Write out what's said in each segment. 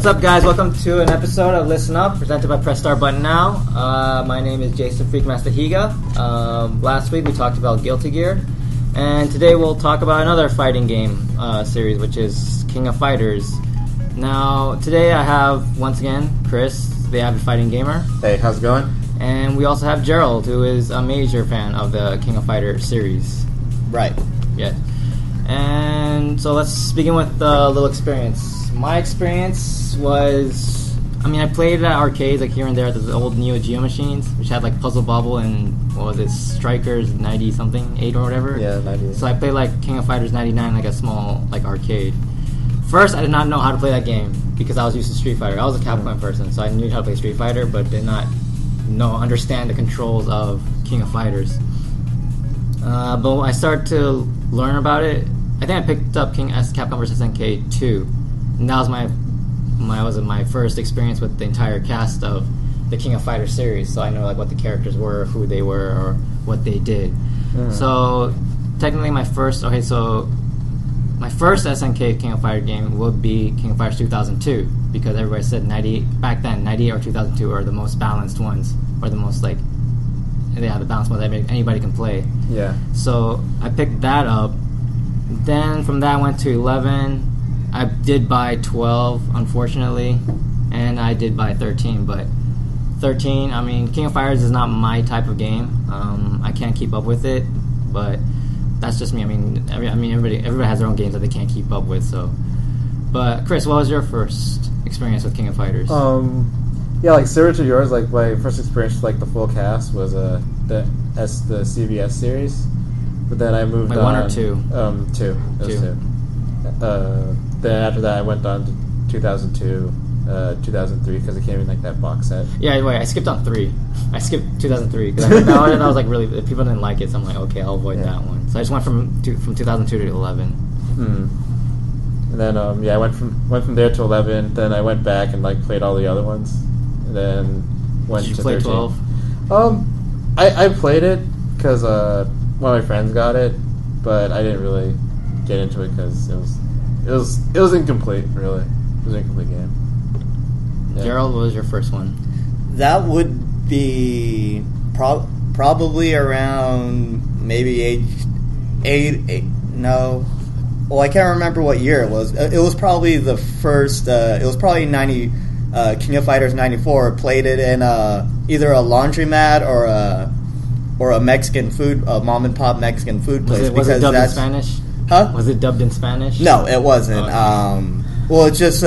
What's up, guys? Welcome to an episode of Listen Up, presented by Press Start Button Now. My name is Jason Freakmaster Higa. Last week we talked about Guilty Gear, and today we'll talk about another fighting game series, which is King of Fighters. Now, today I have, once again, Chris, the avid fighting gamer. Hey, how's it going? And we also have Gerald, who is a major fan of the King of Fighters series. Right. Yeah. And so let's begin with a little experience. My experience was, I played at arcades like here and there at the old Neo Geo machines, which had like Puzzle Bobble and, what was it, Strikers 90-something, 8 or whatever. Yeah, 90. So I played like King of Fighters 99, like a small like arcade. First, I did not know how to play that game because I was used to Street Fighter. I was a Capcom person, so I knew how to play Street Fighter, but did not understand the controls of King of Fighters. But when I started to learn about it, I think I picked up Capcom vs. SNK 2. And that was my first experience with the entire cast of the King of Fighters series. So I know like what the characters were, who they were, or what they did. So technically my first SNK King of Fighters game would be King of Fighters 2002, because everybody said 98 or 2002 are the most balanced ones, or the most the balanced ones that anybody can play. Yeah. So I picked that up. Then from that I went to 11. I did buy 12, unfortunately, and I did buy 13. But 13, King of Fighters is not my type of game. I can't keep up with it, but that's just me. Everybody has their own games that they can't keep up with. So, but Chris, what was your first experience with King of Fighters? Similar to yours. Like my first experience with the full cast was the CVS series, but then I moved on. 1 or 2? Two. It was 2. Then after that, I went on to 2002, 2003, because it came in that box set. Yeah, wait, I skipped on 3. I skipped 2003 because I thought that was really, people didn't like it, so I'm like, okay, I'll avoid that one. So I just went from 2002 to 11. And then I went from there to 11. Then I went back and played all the other ones. And then went Did you to play 13. 12? I played it because one of my friends got it, but I didn't really get into it because it was incomplete. Really, it was an incomplete game. Yeah. Gerald, what was your first one? That would be probably around maybe age 8. No, well, I can't remember what year it was. It was probably the first. It was probably 90. King of Fighters 94. Played it in either a laundromat or a Mexican food, a mom and pop Mexican food place. Was it dubbed in Spanish? Huh? Was it dubbed in Spanish? No, it wasn't. Well, it's just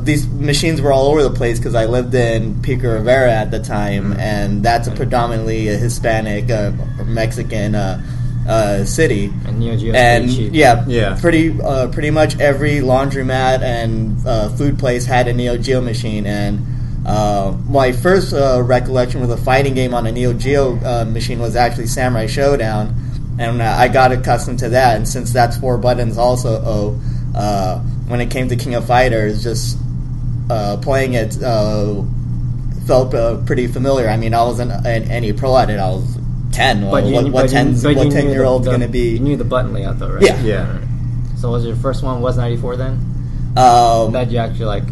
these machines were all over the place because I lived in Pico Rivera at the time, and that's a predominantly a Hispanic or Mexican city. And Neo Geo and cheap. Yeah, pretty much every laundromat and food place had a Neo Geo machine. And my first recollection with a fighting game on a Neo Geo machine was actually Samurai Showdown. And I got accustomed to that, and since that's 4 buttons also, when it came to King of Fighters, just playing it felt pretty familiar. I wasn't any pro at it. I was 10. What 10-year-old's going to be? You knew the button layout, though, right? Yeah. So was your first one was 94 then? That you actually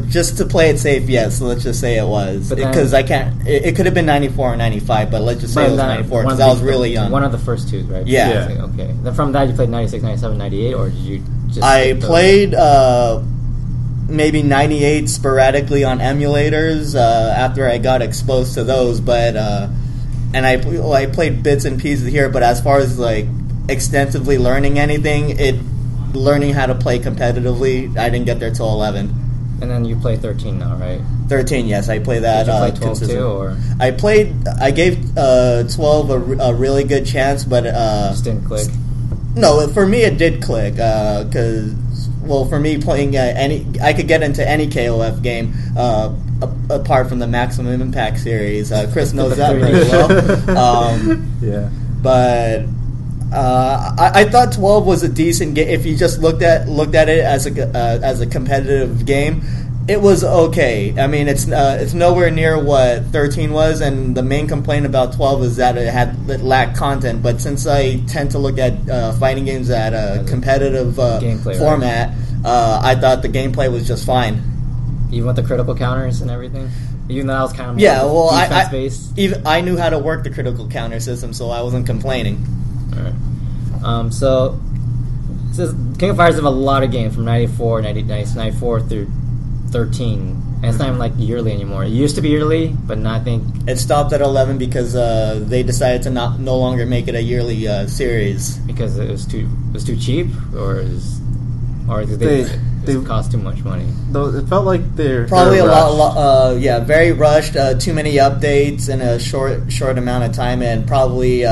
just to play it safe, yes. So let's just say it was, because I can't. It could have been 94 or 95, but let's just say it was 94 because I was really young. One of the first 2s, right? Yeah. Okay. Then from that, you played 96, 97, 98, or did you just? I played maybe 98 sporadically on emulators after I got exposed to those, but and I played bits and pieces here. But as far as extensively learning anything, learning how to play competitively, I didn't get there till 11. And then you play 13 now, right? 13, yes. I play that. Did you play 12 too, or? I gave 12 a really good chance, but just didn't click. No, for me it did click because, for me playing I could get into any KOF game apart from the Maximum Impact series. Chris knows that pretty well. Yeah, but. I thought 12 was a decent game. If you just looked at it as a competitive game, it was okay. It's nowhere near what 13 was, and the main complaint about 12 is that it lacked content. But since I tend to look at fighting games at a competitive gameplay, format, I thought the gameplay was just fine. Even with the critical counters and everything? Even though that was kind of more defense-based? I knew how to work the critical counter system, so I wasn't complaining. Alright. So, it says King of Fighters have a lot of games from 94 through 13. And it's not even like yearly anymore. It used to be yearly, but now I think it stopped at 11 because they decided to no longer make it a yearly series because it was too cheap, or did they cost too much money. It felt like they're probably a lot. Very rushed. Too many updates in a short amount of time, and probably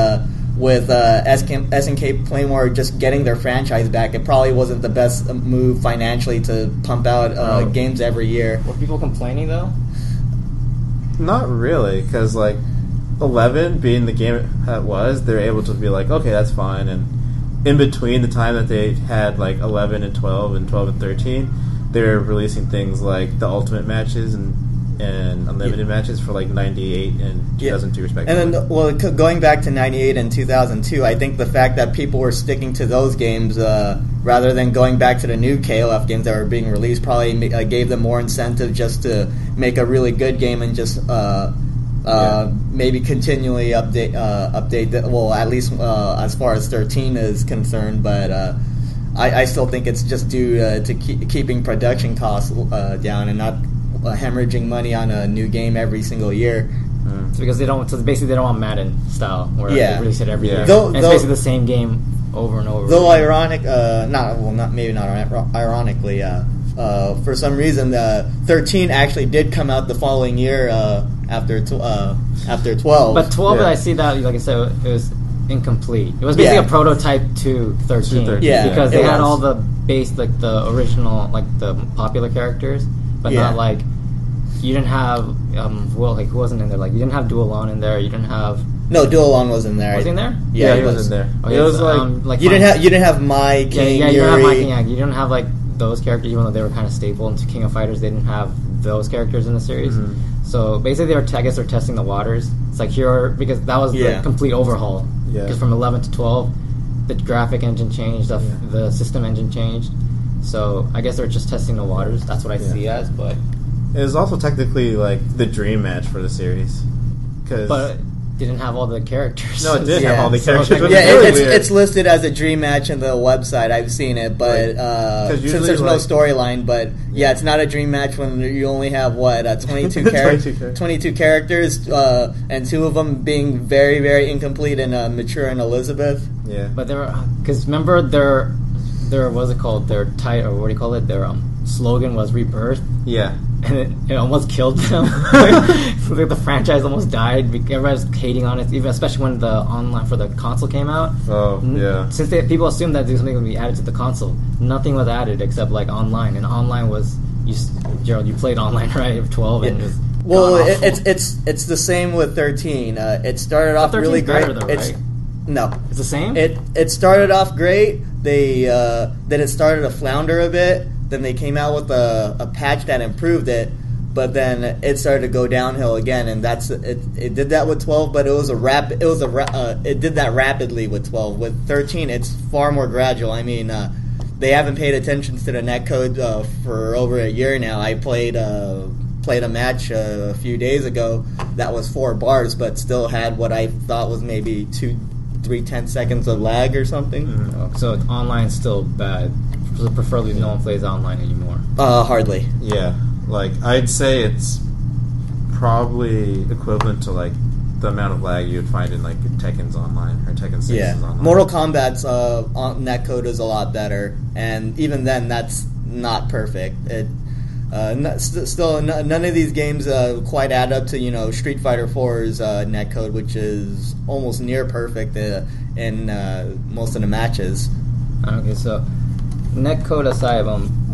with SNK Playmore just getting their franchise back, it probably wasn't the best move financially to pump out games every year. Were people complaining though? Not really, because like 11 being the game that was, they're able to be like, okay, that's fine, and in between the time that they had like 11 and 12 and 12 and 13, they're releasing things like the Ultimate matches and Unlimited matches for like 98 and 2002 respectively. And then, going back to 98 and 2002, I think the fact that people were sticking to those games rather than going back to the new KOF games that were being released probably gave them more incentive just to make a really good game and just maybe continually update at least as far as 13 is concerned, but I still think it's just due to keeping production costs down and not hemorrhaging money on a new game every single year. So because they don't want Madden style where they release it every year. And it's basically the same game over and over. Though ironically, for some reason, 13 actually did come out the following year after 12. But 12, I see that, like I said, it was incomplete. It was basically a prototype to 13. Yeah, because they had all the base, like the original, like the popular characters, but not like you didn't have who wasn't in there? Like you didn't have Dualon in there. You didn't have. No, Dualon was in there. Was he in there? Yeah, he was in there. Oh, it was like you didn't have My King. Yeah, you didn't have My King. You didn't have like those characters, even though they were kind of staple into King of Fighters. They didn't have those characters in the series. Mm-hmm. So basically, I guess they're testing the waters. It's like here because that was the complete overhaul. Yeah. Because from 11 to 12, the graphic engine changed, the system engine changed. So I guess they're just testing the waters. That's what I see as. But it was also technically like the dream match for the series. But it didn't have all the characters. No, it did have all the characters. It's listed as a dream match in the website. I've seen it, but since there's no storyline, but it's not a dream match when you only have 22 characters, and 2 of them being very, very incomplete and Mature and Elizabeth. Yeah, but because remember their what's it called? Their title, or what do you call it? Their slogan was Rebirth. Yeah. And it almost killed them. Like the franchise almost died. Everybody's hating on it, even especially when the online for the console came out. Oh, yeah. Since people assumed that something would be added to the console, nothing was added except like online. And online was Gerald, you played online, right? Of 12, and it was it's the same with 13. It started off really great. Better, though, right? No, it's the same. It started off great. They then it started to flounder a bit. Then they came out with a patch that improved it, but then it started to go downhill again, and that's it. It did that with 12, but it did that rapidly with 12. With 13, it's far more gradual. I mean, they haven't paid attention to the netcode for over a year now. I played a match a few days ago that was 4 bars, but still had what I thought was maybe 3/10 seconds of lag or something. Mm-hmm. So online's still bad. Preferably no one plays online anymore. Hardly. Yeah, like I'd say it's probably equivalent to like the amount of lag you would find in like Tekken's online or Tekken 6's online. Mortal Kombat's netcode is a lot better, and even then, that's not perfect. Still, none of these games quite add up to Street Fighter 4's netcode, which is almost near perfect in most of the matches. Okay, so netcode aside,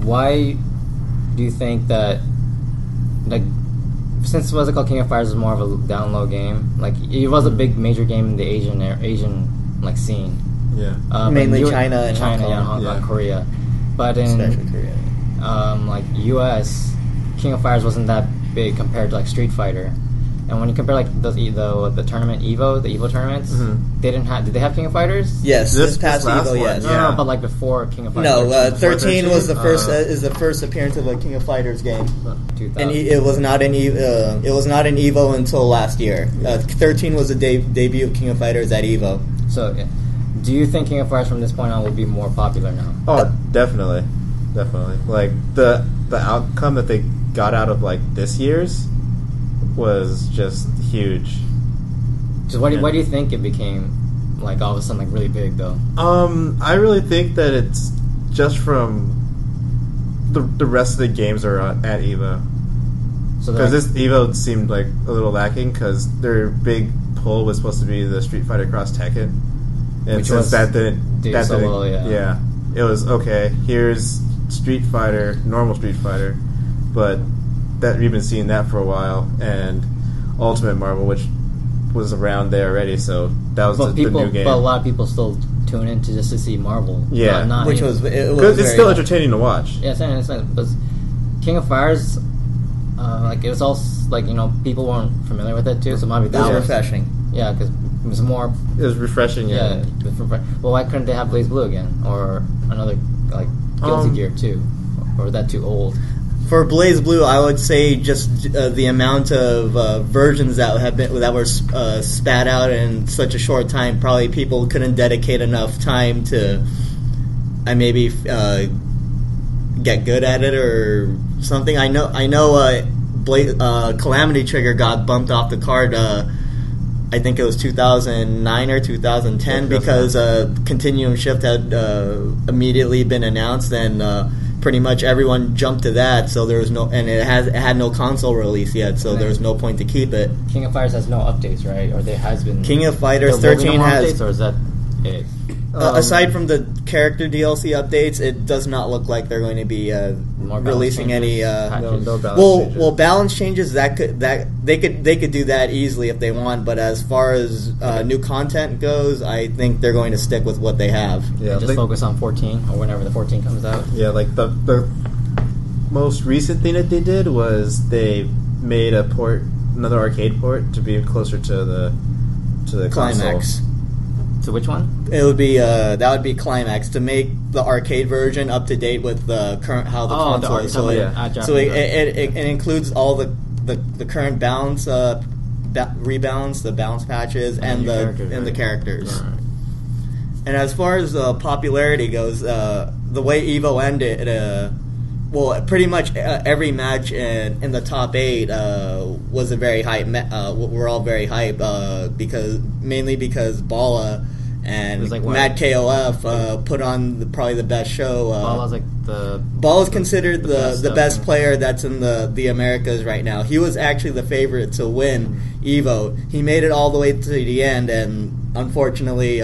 why do you think that, like, since what's it called, King of Fighters was more of a down low game, like it was a big major game in the Asian like scene. Yeah, mainly China and Hong Kong, Korea, but in especially Korea. Like US, King of Fighters wasn't that big compared to like Street Fighter. And when you compare like the tournament the Evo tournaments, they didn't have. Did they have King of Fighters? Yes, this past last Evo, one, yes. No, but like before King of Fighters. No, 13 13? was the first is the first appearance of a King of Fighters game, 2000. and it was not an it was not an Evo until last year. 13 was the debut of King of Fighters at Evo. So, do you think King of Fighters from this point on will be more popular now? Oh, definitely. Like the outcome that they got out of like this year's was just huge. So why do you think it became like all of a sudden like really big though? I really think that it's just from the rest of the games are at Evo. So Because this Evo seemed like a little lacking because their big pull was supposed to be the Street Fighter Cross Tekken, and Which since was that didn't, do so well, yeah. it was okay. Here's Street Fighter, normal Street Fighter, but that we've been seeing that for a while, and Ultimate Marvel, which was around there already, so that was the new game. But a lot of people still tune in just to see Marvel. Yeah. not Which even- was Because it's still entertaining to watch. Yeah, it's but King of Fighters, like it was all like people weren't familiar with it too, so maybe It that was was refreshing. Yeah, because it was more. It was refreshing, yeah. Well, why couldn't they have Blaze Blue again or another like Guilty Gear 2, or was that too old? For Blaze Blue, I would say just the amount of versions that were spat out in such a short time. Probably people couldn't dedicate enough time to, maybe get good at it or something. I know. Calamity Trigger got bumped off the card. I think it was 2009 or 2010 because Continuum Shift had immediately been announced and. Pretty much everyone jumped to that, so there was no, and it had no console release yet, so there was no point to keep it. King of Fighters has no updates, right? Or there has been King of Fighters there will be 13 no more has. updates, or is that it? Aside from the character DLC updates, it does not look like they're going to be releasing any. No balance changes. Well, balance changes they could do that easily if they want. But as far as new content goes, I think they're going to stick with what they have. Yeah, And just focus on 14 or whenever the 14 comes out. Yeah, like the most recent thing that they did was they made another arcade port to be closer to the Climax. console. So which one? It would be that would be Climax to make the arcade version up to date with the current how the console is. So it includes all the current balance rebalance, the balance patches, and the characters. Right. And as far as popularity goes, the way Evo ended, pretty much every match in the top 8 was a very hype. We're all very hype mainly because Bala and like Mad KOF put on probably the best show. Bala's like Bala's considered the best player that's in the Americas right now. He was actually the favorite to win Evo. He made it all the way to the end, and unfortunately.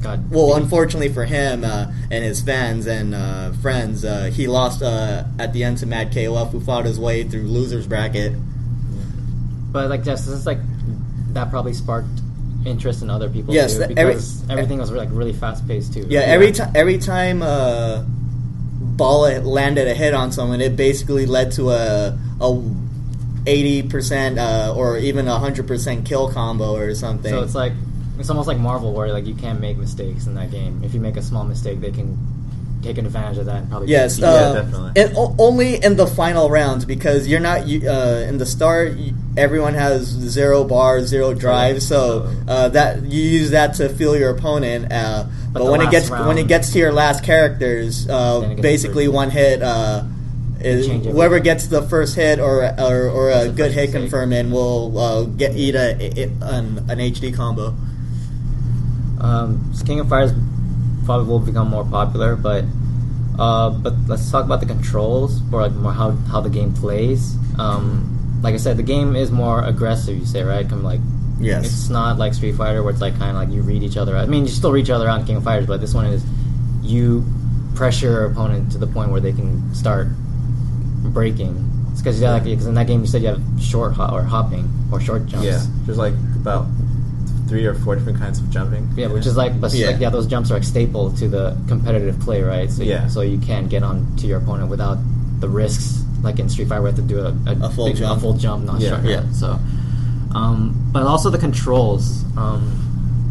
Unfortunately for him and his fans and friends, he lost at the end to Mad KOF, who fought his way through losers bracket. But like Jess, this is like that probably sparked interest in other people Yes, too, because everything was like really fast paced too. Yeah, every time Bala landed a hit on someone, it basically led to a 80% or even 100% kill combo or something. So it's almost like Marvel, where like you can't make mistakes in that game. If you make a small mistake, they can take advantage of that and probably definitely. And only in the final rounds, because you're not in the start. Everyone has 0 bars, 0 drive, so that you use that to feel your opponent. But when it gets to your last characters, basically one hit. Whoever gets the first hit or a good hit confirm in will eat an HD combo. King of Fighters probably will become more popular, but let's talk about the controls or like more how the game plays. Like I said, the game is more aggressive. You say, right? Yes. It's not like Street Fighter where it's like kind of like you read each other out. I mean, you still read each other out in King of Fighters, but this one is you pressure your opponent to the point where they can start breaking. It's because in that game you said you have short hopping or short jumps. Yeah, there's like about 3 or 4 different kinds of jumping. Yeah, which is like, those jumps are like staple to the competitive play, right? So so you can get on to your opponent without the risks, like in Street Fighter, we have to do a full jump, not short. Yeah. So, But also the controls.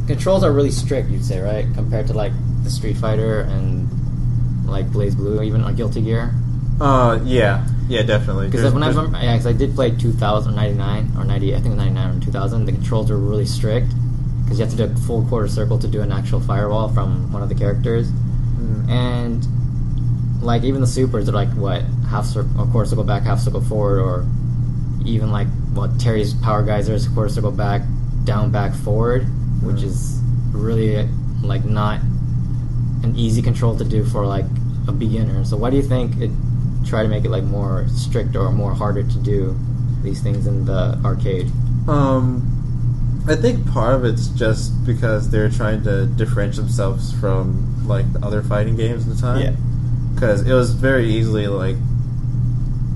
Controls are really strict, you'd say, right? Compared to like the Street Fighter and like Blaze Blue, even on Guilty Gear. Yeah, definitely. Because when because I did play 2000, 99 or 90, I think it was 99 or 2000. The controls were really strict because you have to do a full quarter circle to do an actual firewall from one of the characters, and like even the supers are like what, half circle, or quarter circle back, half circle forward, or even like what Terry's power geysers, quarter circle back, down, back, forward, which is really like not an easy control to do for like a beginner. So why do you think it try to make it like more strict or more harder to do these things in the arcade? I think part of it's just because they're trying to differentiate themselves from like the other fighting games at the time. Yeah. Because it was very easily like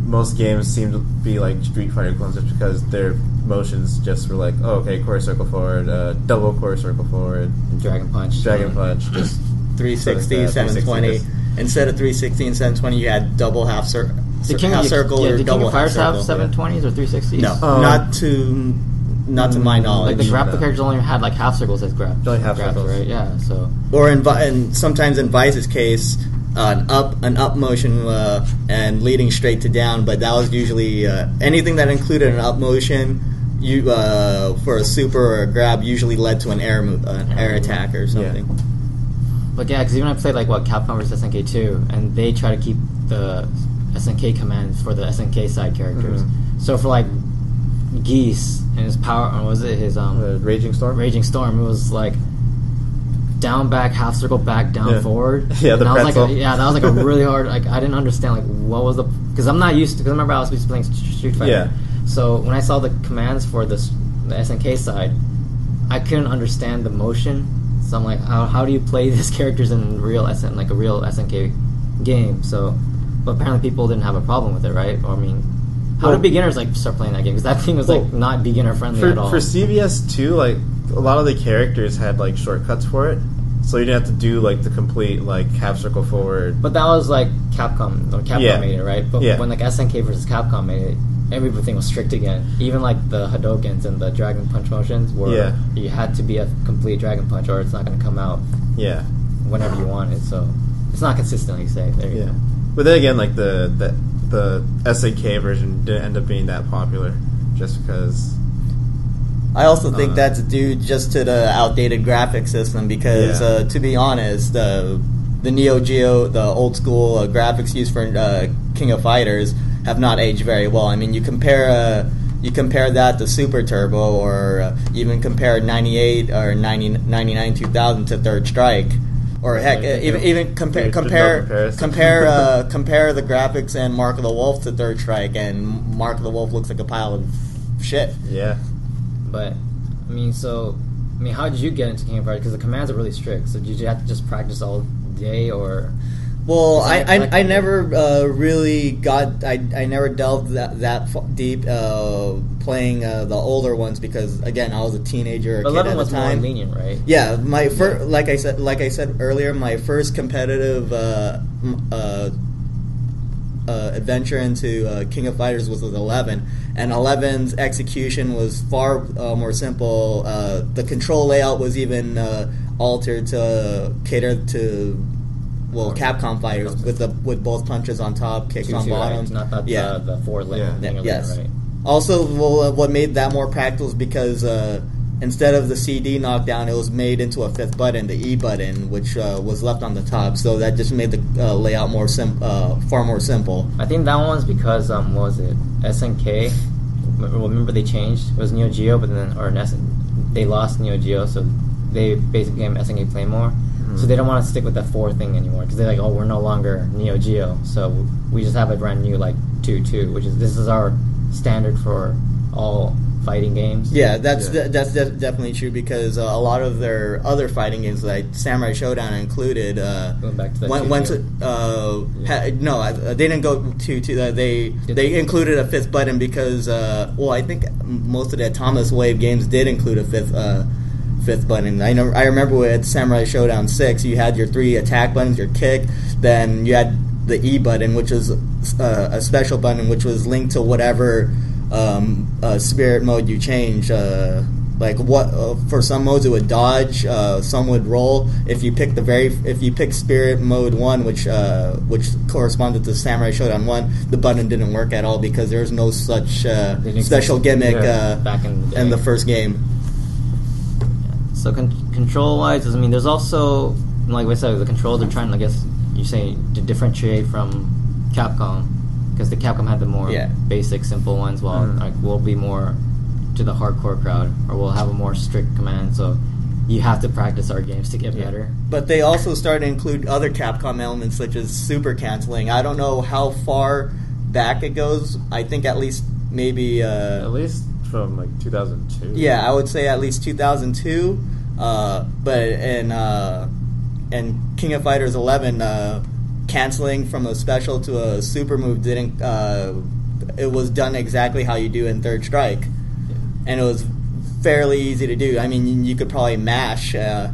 most games seem to be like Street Fighter clones just because their motions just were like, oh, okay, quarter circle forward, double quarter circle forward, Dragon Punch, just 360, 720. Instead of 360 and 720, you had double half circle did or King double of Fighters have half circle. 720s or 360s? No, not to my knowledge. Like the grapple characters only had like half circles as grabs. Only half circles, right? Yeah. So or and sometimes in Vice's case, an up motion and leading straight to down, but that was usually anything that included an up motion. You for a super or a grab usually led to an air attack or something. Yeah. But yeah, because even I played like Capcom vs SNK 2, and they try to keep the SNK commands for the SNK side characters. Mm-hmm. So for like Geese and his power, or was it his Raging Storm? Raging Storm. It was like down, back, half circle, back, down, forward. Yeah, the pretzel. That was like a really hard. Like I didn't understand like what was the, because I'm not used to. Because I remember I was used to playing Street Fighter. Yeah. So when I saw the commands for the SNK side, I couldn't understand the motion. So I'm like, how do you play these characters in real a real SNK game? So, but apparently people didn't have a problem with it, right? Or I mean, how did beginners like start playing that game? Because that thing was like not beginner friendly at all. For CVS 2, like a lot of the characters had like shortcuts for it, so you didn't have to do like the complete like half circle forward. But that was like Capcom made it, right? But when like SNK versus Capcom made it, everything was strict again. Even like the Hadokens and the Dragon Punch motions were you had to be a complete Dragon Punch or it's not going to come out whenever you want it. So it's not consistent, like you say. There you go. But then again, like the SNK version didn't end up being that popular just because. I also think that's due just to the outdated graphic system because, to be honest, the Neo Geo, the old school graphics used for King of Fighters have not aged very well. I mean, you compare that to Super Turbo, or even compare 98 or 99 2000 to Third Strike, or heck, even compare the graphics and Mark of the Wolf to Third Strike, and Mark of the Wolf looks like a pile of shit. Yeah. But I mean, how did you get into King of Fighters? Because the commands are really strict. So did you have to just practice all day, or? Well, I never really got. I never delved that deep playing the older ones because again I was a teenager. But kid 11 at was the time. more lenient, right? Yeah, my first, like I said earlier, my first competitive adventure into King of Fighters was with 11, and 11's execution was far more simple. The control layout was even altered to cater to. Well, Capcom fighters with both punches on top, kicks on bottom. Right? Not the forward thing. Yes. Right. Also, what made that more practical is because instead of the CD knockdown, it was made into a fifth button, the E button, which was left on the top. So that just made the layout far more simple. I think that one's because what was it? SNK. Remember they changed. It was Neo Geo, but then they lost Neo Geo, so they basically became SNK Playmore. So they don't want to stick with that 4 thing anymore because they're like, oh, we're no longer Neo Geo, so we just have a brand new like 2-2, which is this is our standard for all fighting games. Yeah, that's definitely true because a lot of their other fighting games, like Samurai Showdown included, going back to that they didn't go 2-2. They included a fifth button because I think most of the Thomas Wave games did include a fifth button. I remember with Samurai Showdown 6, you had your 3 attack buttons, your kick, then you had the E button, which was a special button, which was linked to whatever spirit mode you change. Like what for some modes it would dodge, some would roll. If you pick Spirit Mode 1, which corresponded to Samurai Shodown 1, the button didn't work at all because there was no such special gimmick back in the first game. So control wise, I mean, there's also, like I said, the controls are trying, I guess you say, to differentiate from Capcom, because the Capcom had the more basic, simple ones, while like we'll be more to the hardcore crowd, or we'll have a more strict command. So you have to practice our games to get better. But they also started to include other Capcom elements such as super canceling. I don't know how far back it goes. I think at least maybe at least from like 2002. Yeah, I would say at least 2002. But in King of Fighters 11, canceling from a special to a super move didn't. It was done exactly how you do in Third Strike. And it was fairly easy to do. I mean, you could probably mash, cancel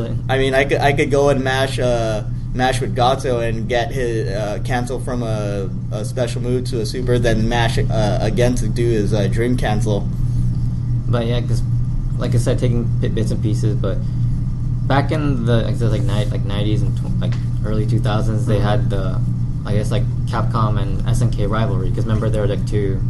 it. I mean, I could go and mash with Gato and get his cancel from a special move to a super, then mash again to do his dream cancel. But yeah, because like I said, taking bits and pieces. But back in the like 90s and like early 2000s, they had the Capcom and SNK rivalry. Because remember, there were like two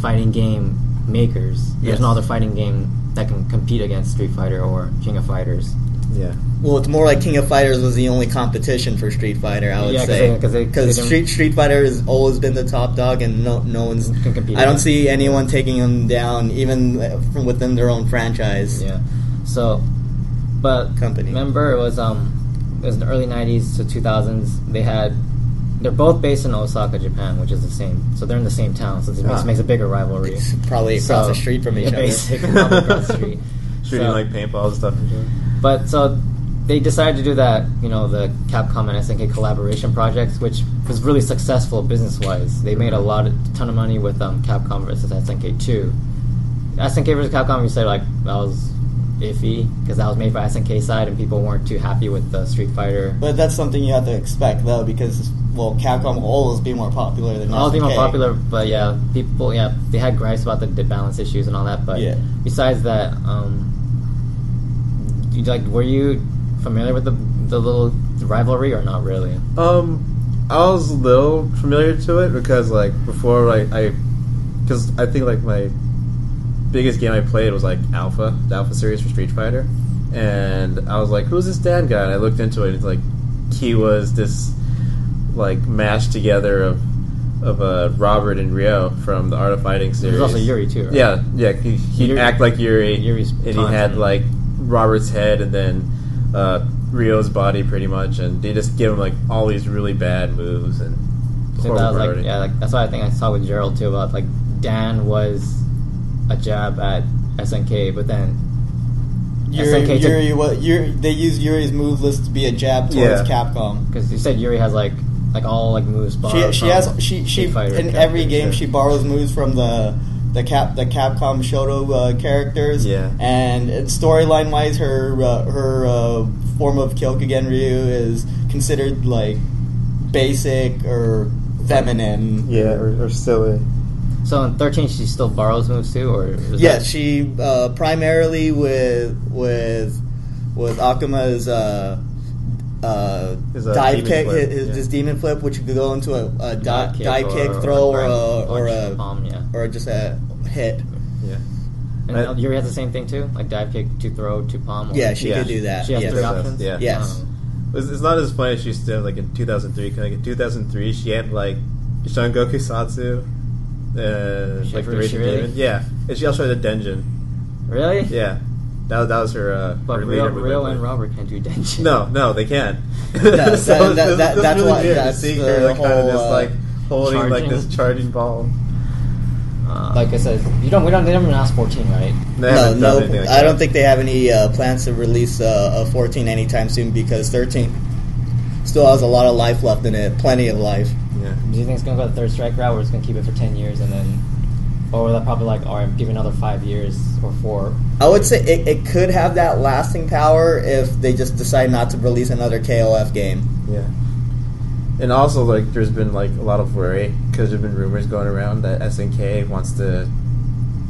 fighting game makers. There's no other fighting game that can compete against Street Fighter or King of Fighters. Yeah. Well, it's more like King of Fighters was the only competition for Street Fighter, I would say. Because Street Fighter has always been the top dog, and no one's can compete. I don't see anyone taking them down, even from within their own franchise. Yeah. So, but company. Remember, it was in the early 90s to 2000s. They're both based in Osaka, Japan, which is the same. So they're in the same town, so it makes a bigger rivalry. It's probably across the street from each other. Basically, probably across the street. Shooting like paintballs and stuff. But so they decided to do that, the Capcom and SNK collaboration projects, which was really successful business-wise. They made a ton of money with Capcom versus SNK 2. SNK versus Capcom, you said that was iffy because that was made by SNK side and people weren't too happy with the Street Fighter. But that's something you have to expect though, because Capcom will always be more popular than SNK. Always be more popular, but people they had gripes about the balance issues and all that. But besides that, were you familiar with the little rivalry or not really? I was a little familiar to it because before because I think my biggest game I played was the Alpha series for Street Fighter, and I was like, who's this Dan guy? And I looked into it, and it's he was this mashed together of Robert and Rio from the Art of Fighting series. There's also Yuri too, right? Yeah, he'd act like Yuri, and he had Robert's head and then Rio's body pretty much, and they just give him all these really bad moves and so that was that's what I think I saw with Gerald too, about Dan was a jab at SNK, but then they used Yuri's move list to be a jab towards Capcom, because you said Yuri has all moves. She in every game she borrows moves from the Capcom Shoto characters. Yeah, and storyline wise, her form of Kyokugen Ryu is considered basic or feminine. Yeah, or silly. So in 13, she still borrows moves too, or she primarily with Akuma's dive kick, his demon flip, which could go into a dive kick, throw, or just a hit. Yeah. And Yuri has the same thing too, dive kick to throw to palm. She could do that. She has 3 options. Yeah. Yes. It's not as funny as she used to in 2003. Because in 2003 she had Shangoku Satsu. The Raging Demon. Yeah, and she also had a Denjin. Really? Yeah, that was her. But her Rio and Robert can't do Denjin. No, they can't. That's why to see her whole, kind of just holding this charging ball. Like I said, they never announced 14, right? No. I don't think they have any plans to release a 14 anytime soon, because 13 still has a lot of life left in it, plenty of life. Yeah. Do you think it's going to go the Third Strike route, or it's going to keep it for 10 years and then, or will that probably give it another 5 years or 4? I would say it could have that lasting power if they just decide not to release another KOF game. Yeah. And also, like, there's been like a lot of worry because there's been rumors going around that SNK wants to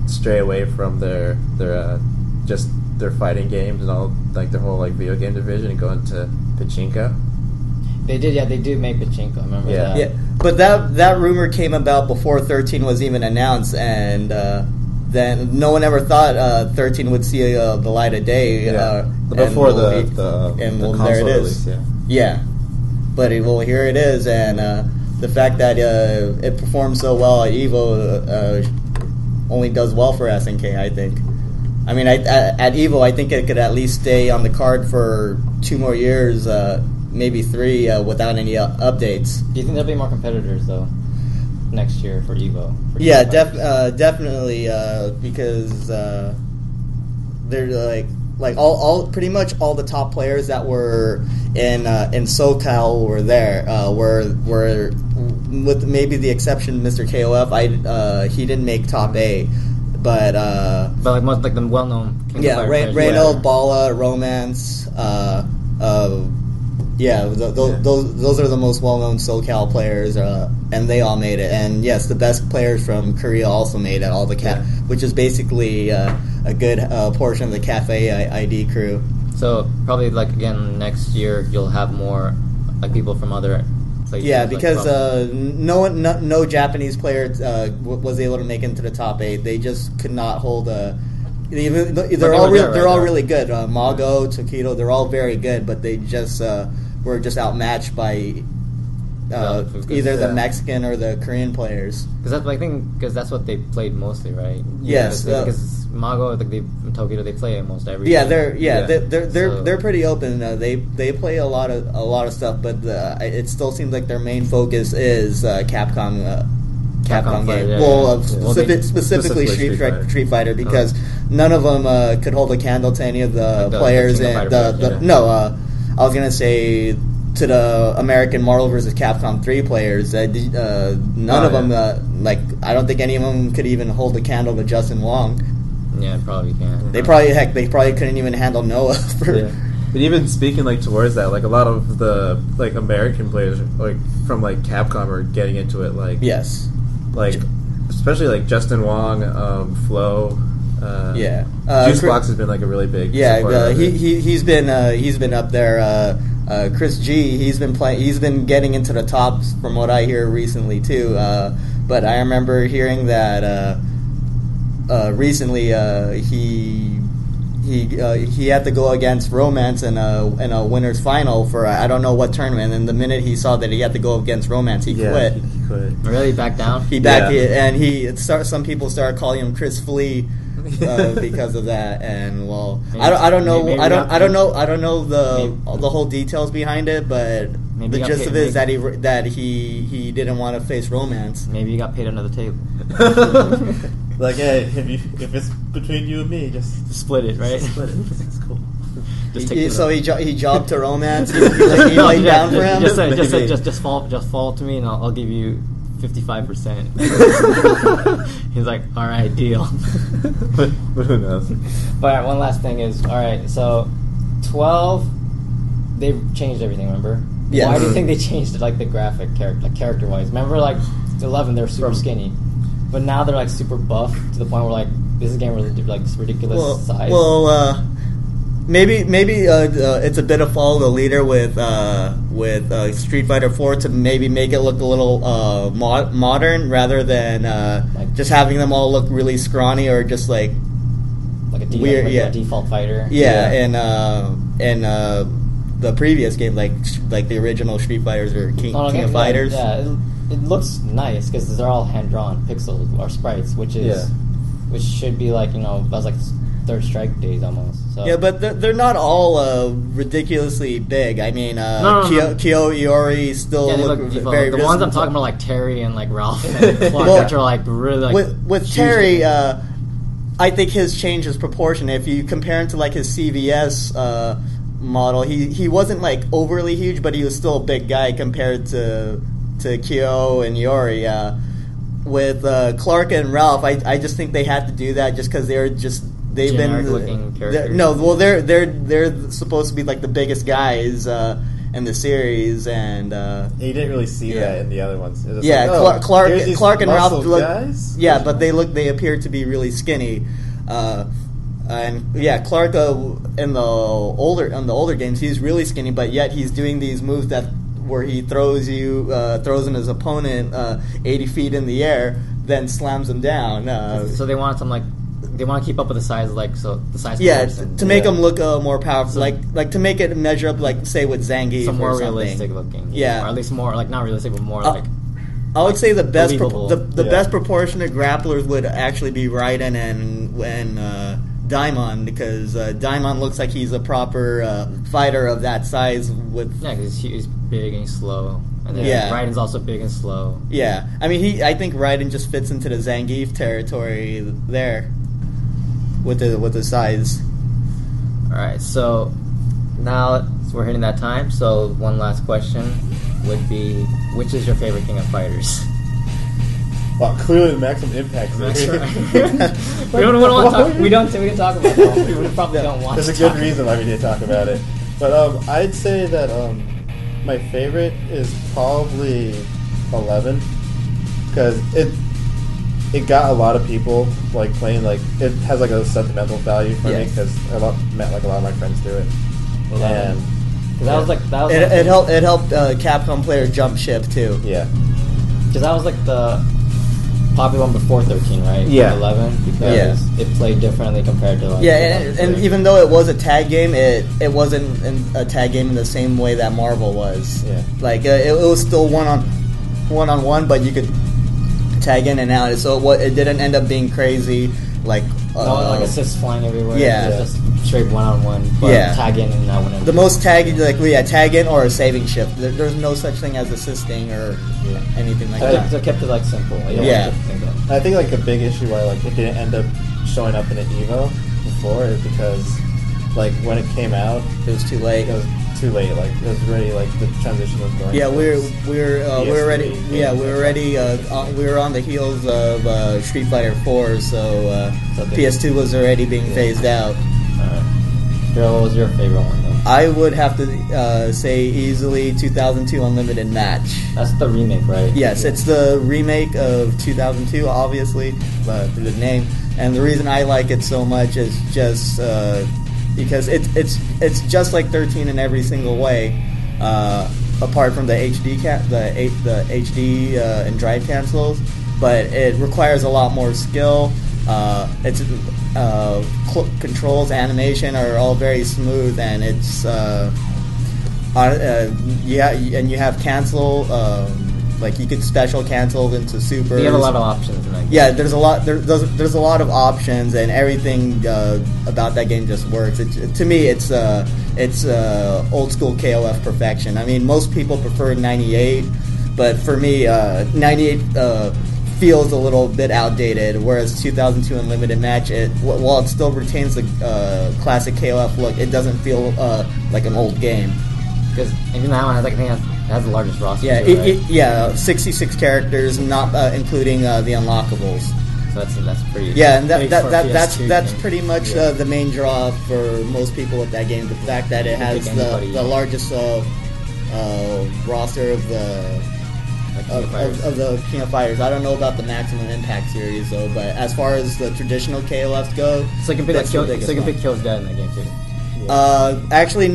stray away from their just their fighting games and all, like their whole like video game division, and go into pachinko. They did make pachinko. I remember that. Yeah, but that rumor came about before 13 was even announced, and then no one ever thought 13 would see the light of day. Before the console there it release, is. Yeah. But here it is, and the fact that it performed so well at EVO only does well for SNK, I think. I mean, at EVO, I think it could at least stay on the card for 2 more years, maybe 3, without any updates. Do you think there'll be more competitors though next year for EVO? Yeah, definitely, because they're like all pretty much all the top players that were in SoCal were there. Were with maybe the exception of Mr. KOF. He didn't make top 8, but like most like the well-known Reynold, Bala, Romance. Those are the most well-known SoCal players, and they all made it. And yes, the best players from Korea also made it. All the which is basically a good portion of the Cafe ID crew. So probably like again next year you'll have more like people from other places. Yeah, because no Japanese player was able to make it into the top 8. They just could not hold a. They're all really good. Mago, Tokido, they're all very good, but they just were just outmatched by either the Mexican or the Korean players. Because that's what they played mostly, right? Yes, because Mago, like Tokido, they play almost every. Yeah, they're pretty open. They play a lot of stuff, but it still seems like their main focus is Capcom game. Specifically Street Fighter, because none of them could hold a candle to any of the players. I was gonna say to the American Marvel vs. Capcom 3 players. None of them, I don't think any of them could even hold a candle to Justin Wong. Yeah, probably can't. They probably couldn't even handle Noah. But even speaking towards that, a lot of the American players from Capcom are getting into it. Yes. Especially Justin Wong, Flo. Juicebox has been a really big. Yeah, he's been up there. Chris G, he's been getting into the tops from what I hear recently too. But I remember hearing that recently he had to go against Romance in a winners final for I don't know what tournament. And the minute he saw that he had to go against Romance, he quit. He quit. Really, back down? Some people started calling him Chris Flea because of that. And I don't know the whole details behind it, but the gist of it is that he didn't want to face Romance. Maybe he got paid under the table. Hey, if it's between you and me, just split it, right? Split it. It's cool. He jobbed to Romance. He laid down for him. Just fall to me, and I'll give you 55%. He's like, all right, deal. but who knows? But all right, one last thing is, all right, so 12, they've changed everything. Remember? Yeah. Why do you think they changed it, the graphic character wise? Remember, 11, they were super skinny. But now they're super buff to the point where this game really this ridiculous size. Maybe it's a bit of follow the leader with Street Fighter 4 to maybe make it look a little modern rather than just having them all look really scrawny or just a weird, a default fighter. Yeah, and the previous game like the original Street Fighters or King of Fighters. Yeah. It looks nice because they're all hand-drawn pixels or sprites, which should be that's Third Strike days almost. So. Yeah, but they're not all ridiculously big. I mean, Kyo Iori still look very. The ones I'm talking about, Terry and Ralph and Clark, which are really with Terry. I think his change is proportionate. If you compare him to his CVS model, he wasn't overly huge, but he was still a big guy compared to Kyo and Iori. With Clark and Ralph, I just think they had to do that just because they've generic looking characters. They're supposed to be the biggest guys, in the series, and You didn't really see Yeah. that in the other ones. It was yeah, like, oh, Clark here's these and Ralph muscle look, guys? yeah, but they appear to be really skinny. And yeah, Clark in the older games, he's really skinny, but yet he's doing these moves where he throws in his opponent 80 feet in the air, then slams him down. So they want they want to keep up with the size, the size. Yeah, comparison. to make him look more powerful, like to make it measure up, like say with Zangief some more or something. realistic looking. Yeah. Or at least more, not realistic, but more like. I would say the best Believable. the Yeah. best proportionate grapplers would actually be Raiden and Daimon, because Daimon looks like he's a proper fighter of that size with. Yeah, because he's big and he's slow. And then Yeah. Raiden's also big and slow. Yeah, I mean I think Raiden just fits into the Zangief territory there with the size. Alright, so now we're hitting that time. So one last question would be, which is your favorite King of Fighters? Well, clearly the maximum impact. That's right. we don't want to talk. We can talk about that. We probably don't want. There's to a good talk. reason why we need to talk about it. But I'd say that my favorite is probably 11, because it got a lot of people like playing. Like it has like a sentimental value for me, Yes. because a lot of my friends do it. 11. And 'Cause that was like It helped Capcom players jump ship too. yeah, because that was like the popular one before 13, right? Yeah. 11, because Yeah. it played differently compared to like. Yeah, and 2003. even though it was a tag game, it wasn't a tag game in the same way that Marvel was. Yeah. Like it was still one on one, but you could tag in and out. So it didn't end up being crazy like. No, like assists flying everywhere. Yeah. It was just straight one-on-one. But Yeah. tag in and that one. The most tag in or a saving ship. There's no such thing as assisting or anything like that. So kept it like simple. Like, you don't Yeah. have to think of- I think like a big issue why like it didn't end up showing up in an Evo before is because like when it came out, It was too late. it was too late. Like it was already like the transition was going. Yeah, we were already PS3. we were on the heels of Street Fighter 4, so So they- PS2 was already being phased out. Alright. Gerald, what was your favorite one though? I would have to say easily 2002 Unlimited Match. That's the remake, right? Yes, it's the remake of 2002, obviously, through the name. And the reason I like it so much is just because it's just like 13 in every single way, apart from the the HD and drive cancels. But it requires a lot more skill. Its controls, animation are all very smooth, and it's and you have cancel. Like you could special cancel into super. You have a lot of options in that game. Yeah, there's a lot. There's a lot of options, and everything about that game just works. To me, it's old school KOF perfection. I mean, most people prefer 98, but for me, 98 feels a little bit outdated. Whereas 2002 Unlimited Match, while it still retains the classic KOF look, it doesn't feel like an old game. Because even that one has, I think, it has the largest roster. Yeah, too, right? 66 characters, not including the unlockables. So that's pretty. Yeah, and big for a PS2 that's game. pretty much the main draw for most people with that game. The fact that it has pick anybody. the largest roster of the King of Fighters. I don't know about the Maximum Impact series though, but as far as the traditional KOFs go, So you can pick that's the biggest one. kills dead in that game too. Actually,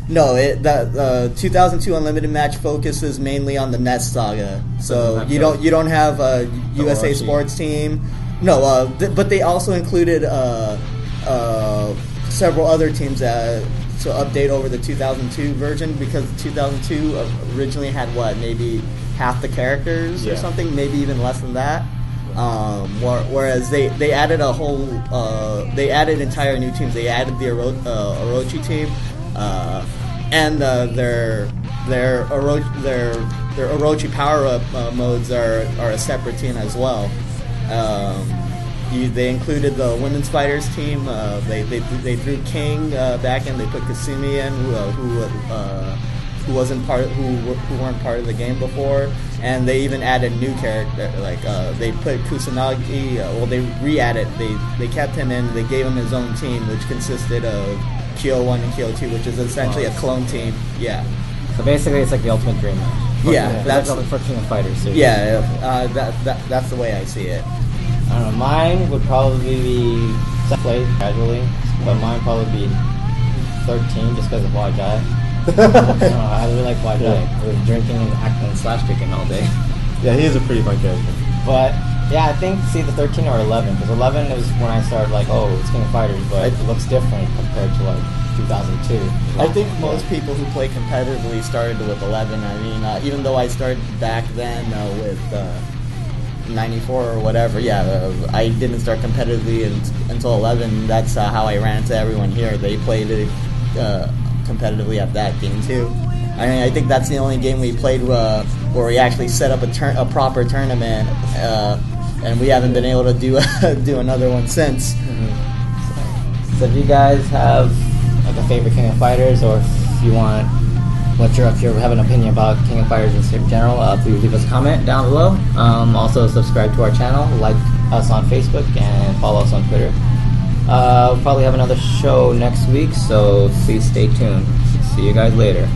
no. The 2002 Unlimited Match focuses mainly on the NES saga. So Doesn't you have don't have a USA Orochi. Sports Team. No, but they also included several other teams to update over the 2002 version, because 2002 originally had maybe half the characters or Yeah. something, maybe even less than that. Whereas they added they added entire new teams. They added the Orochi team, and their Orochi power up modes are a separate team as well. They included the women's fighters team. They threw King back in. They put Kasumi in, who weren't part of the game before, and they even added new character. They put Kusanagi. They re-added. They kept him in. They gave him his own team, which consisted of KO1 and KO2, which is essentially a clone team. Yeah. So basically, it's like the ultimate dream match. Yeah, that's like for King of Fighters series. Yeah, that's the way I see it. I don't know. Mine would probably be played casually, but mine would probably be 13 just because of Wajai. I don't know, I really like Wajai. Yeah. I was drinking and acting and slash kicking all day. Yeah, he is a pretty fun character. But yeah, I think see the 13 or 11 because 11 is when I started like, oh, it's King of Fighters, but it looks different compared to like 2002. I think most people who play competitively started with 11. I mean, even though I started back then with 94 or whatever, I didn't start competitively until 11. That's how I ran into everyone here. They played it competitively at that game too. I mean, I think that's the only game we played where we actually set up a proper tournament, and we haven't been able to do another one since. Mm-hmm. So if you guys have like a favorite King of Fighters, or if you want, if you have an opinion about King of Fighters in general, please leave us a comment down below. Also subscribe to our channel, like us on Facebook, and follow us on Twitter. We'll probably have another show next week, so please stay tuned. See you guys later.